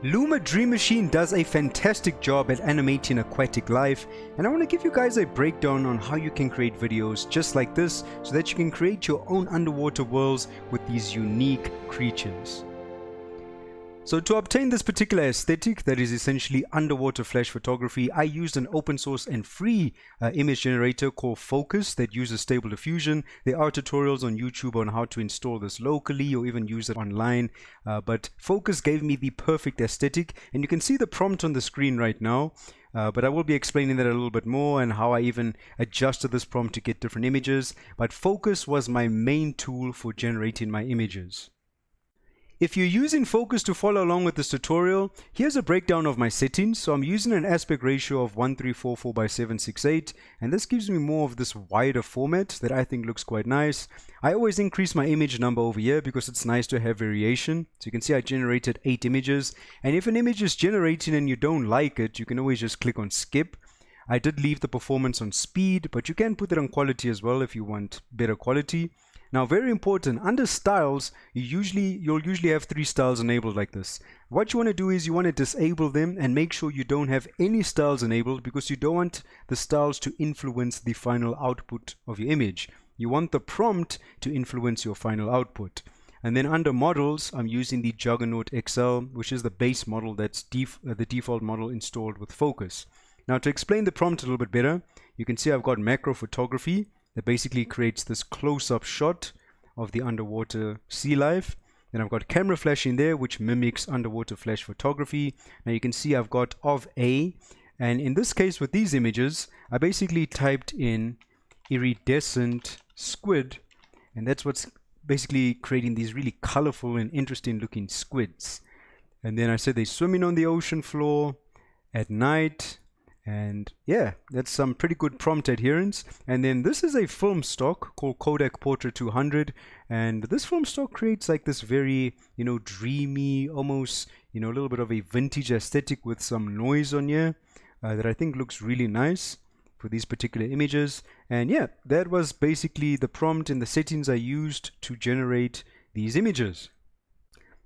Luma Dream Machine does a fantastic job at animating aquatic life, and I want to give you guys a breakdown on how you can create videos just like this so that you can create your own underwater worlds with these unique creatures. So to obtain this particular aesthetic that is essentially underwater flash photography, I used an open source and free image generator called FOOOCUS that uses Stable Diffusion. There are tutorials on YouTube on how to install this locally or even use it online, but FOOOCUS gave me the perfect aesthetic, and you can see the prompt on the screen right now. But I will be explaining that a little bit more and how I even adjusted this prompt to get different images. But FOOOCUS was my main tool for generating my images. If you're using FOOOCUS to follow along with this tutorial, here's a breakdown of my settings. So I'm using an aspect ratio of 1344 by 768, and this gives me more of this wider format that I think looks quite nice. I always increase my image number over here because it's nice to have variation. So you can see I generated 8 images, and if an image is generating and you don't like it, you can always just click on skip. I did leave the performance on speed, but you can put it on quality as well if you want better quality. Now, very important, under styles, you'll usually have 3 styles enabled like this. What you want to do is you want to disable them and make sure you don't have any styles enabled, because you don't want the styles to influence the final output of your image. You want the prompt to influence your final output. And then under models, I'm using the Juggernaut XL, which is the base model that's the default model installed with FOOOCUS. Now, to explain the prompt a little bit better, you can see I've got macro photography that basically creates this close-up shot of the underwater sea life. Then I've got camera flash in there, which mimics underwater flash photography. Now you can see I've got of A, and in this case with these images, I basically typed in iridescent squid, and that's what's basically creating these really colorful and interesting looking squids. And then I said they're swimming on the ocean floor at night. And yeah, that's some pretty good prompt adherence. And then this is a film stock called Kodak Portrait 200, and this film stock creates like this very, dreamy, almost, a little bit of a vintage aesthetic with some noise on here that I think looks really nice for these particular images. And yeah, that was basically the prompt and the settings I used to generate these images.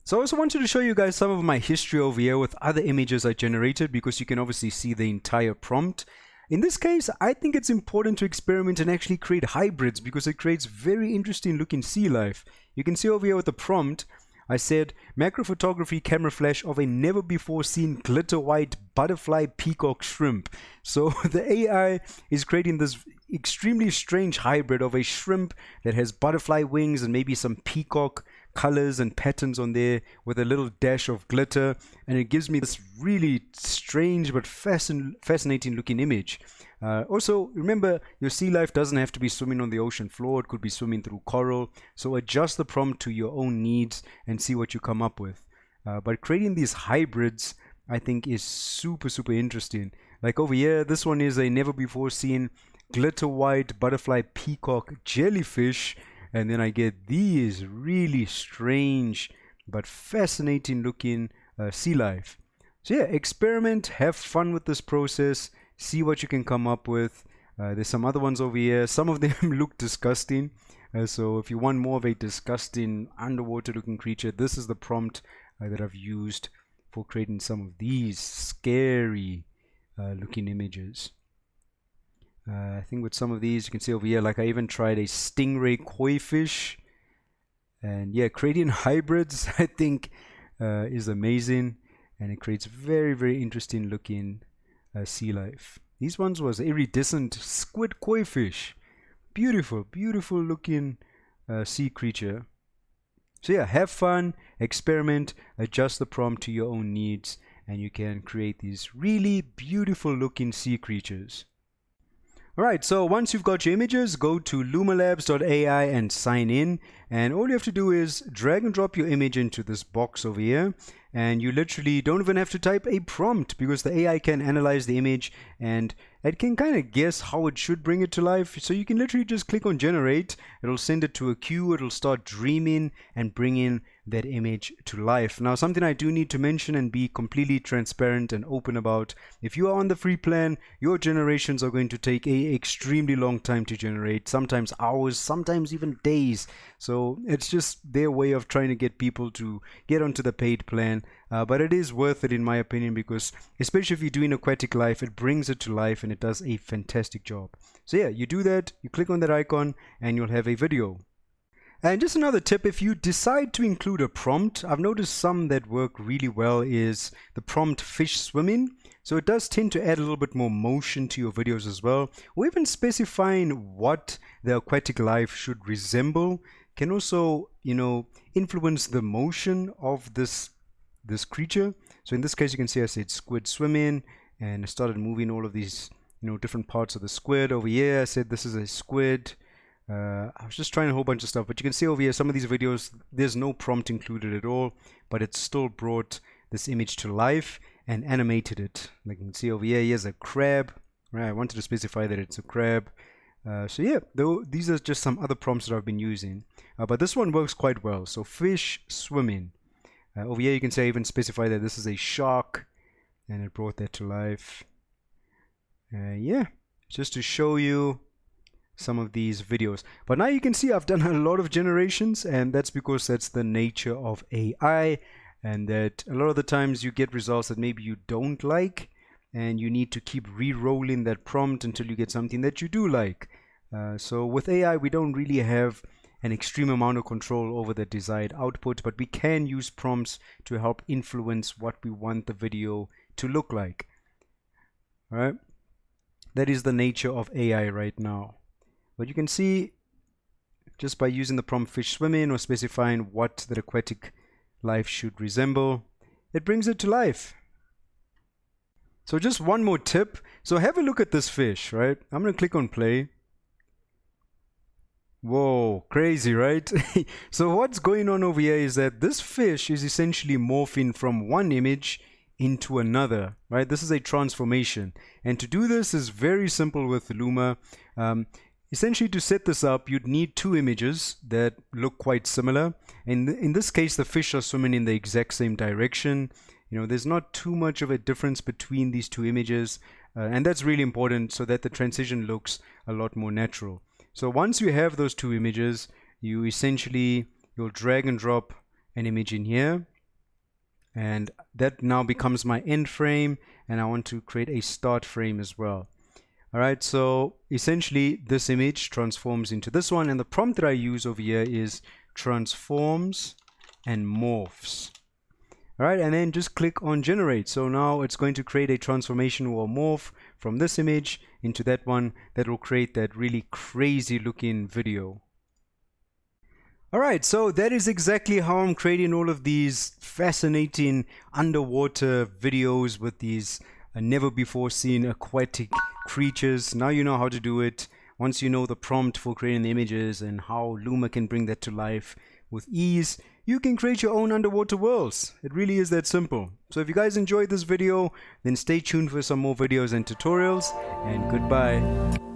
So I also wanted to show you guys some of my history over here with other images I generated, because you can obviously see the entire prompt. In this case, I think it's important to experiment and actually create hybrids, because it creates very interesting looking sea life. You can see over here with the prompt, I said macro photography camera flash of a never before seen glitter white butterfly peacock shrimp. So the AI is creating this extremely strange hybrid of a shrimp that has butterfly wings and maybe some peacock colors and patterns on there with a little dash of glitter, and it gives me this really strange but fascinating looking image. Also, remember, your sea life doesn't have to be swimming on the ocean floor. It could be swimming through coral. So adjust the prompt to your own needs and see what you come up with. But creating these hybrids, I think, is super interesting. Like over here, this one is a never before seen glitter white butterfly peacock jellyfish, and then I get these really strange but fascinating looking sea life. So yeah, experiment, have fun with this process, see what you can come up with. There's some other ones over here. Some of them look disgusting. So if you want more of a disgusting underwater looking creature, this is the prompt that I've used for creating some of these scary looking images. I think with some of these, you can see over here, like I even tried a stingray koi fish. And yeah, creating hybrids, I think, is amazing. And it creates very interesting looking sea life. These ones was iridescent squid koi fish. Beautiful looking sea creature. So yeah, have fun, experiment, adjust the prompt to your own needs, and you can create these really beautiful looking sea creatures. Alright, so once you've got your images, go to lumalabs.ai and sign in, and all you have to do is drag and drop your image into this box over here, and you literally don't even have to type a prompt, because the AI can analyze the image and it can kind of guess how it should bring it to life. So you can literally just click on generate, it'll send it to a queue, it'll start dreaming and bringing that image to life. Now, something I do need to mention and be completely transparent and open about, if you are on the free plan, your generations are going to take a extremely long time to generate, sometimes hours, sometimes even days. So it's just their way of trying to get people to get onto the paid plan. but it is worth it in my opinion, because especially if you're doing aquatic life, it brings it to life and it does a fantastic job. So yeah, you do that, you click on that icon and you'll have a video. And just another tip, if you decide to include a prompt, I've noticed some that work really well is the prompt fish swimming. So it does tend to add a little bit more motion to your videos as well. Or even specifying what the aquatic life should resemble can also, you know, influence the motion of this creature. So in this case, you can see I said squid swimming, and I started moving all of these, you know, different parts of the squid. Over here, I said this is a squid. I was just trying a whole bunch of stuff, but you can see over here some of these videos there's no prompt included at all, but it still brought this image to life and animated it. Like you can see over here, here's a crab, right? I wanted to specify that it's a crab. So yeah, though these are just some other prompts that I've been using, but this one works quite well. So fish swimming. Over here you can say even specify that this is a shark, and it brought that to life. Yeah, just to show you some of these videos. But now you can see I've done a lot of generations, and that's because that's the nature of AI, and that a lot of the times you get results that maybe you don't like, and you need to keep re-rolling that prompt until you get something that you do like. So with AI, we don't really have an extreme amount of control over the desired output, but we can use prompts to help influence what we want the video to look like. All right, that is the nature of AI right now. But you can see just by using the prompt fish swimming or specifying what the aquatic life should resemble, it brings it to life. So just one more tip. So have a look at this fish, right? I'm going to click on play. Whoa, crazy, right? So what's going on over here is that this fish is essentially morphing from one image into another, right? This is a transformation. And to do this is very simple with Luma. Essentially, to set this up, you'd need two images that look quite similar. And in this case, the fish are swimming in the exact same direction. You know, there's not too much of a difference between these two images. And that's really important so that the transition looks a lot more natural. So once you have those two images, you'll drag and drop an image in here. And that now becomes my end frame. And I want to create a start frame as well. All right, so essentially this image transforms into this one, and the prompt that I use over here is transforms and morphs. All right, and then just click on generate. So now it's going to create a transformation or morph from this image into that one that will create that really crazy looking video. All right, so that is exactly how I'm creating all of these fascinating underwater videos with these never before seen aquatic creatures. Now you know how to do it. Once you know the prompt for creating the images and how Luma can bring that to life with ease, you can create your own underwater worlds. It really is that simple. So if you guys enjoyed this video, then stay tuned for some more videos and tutorials, and goodbye.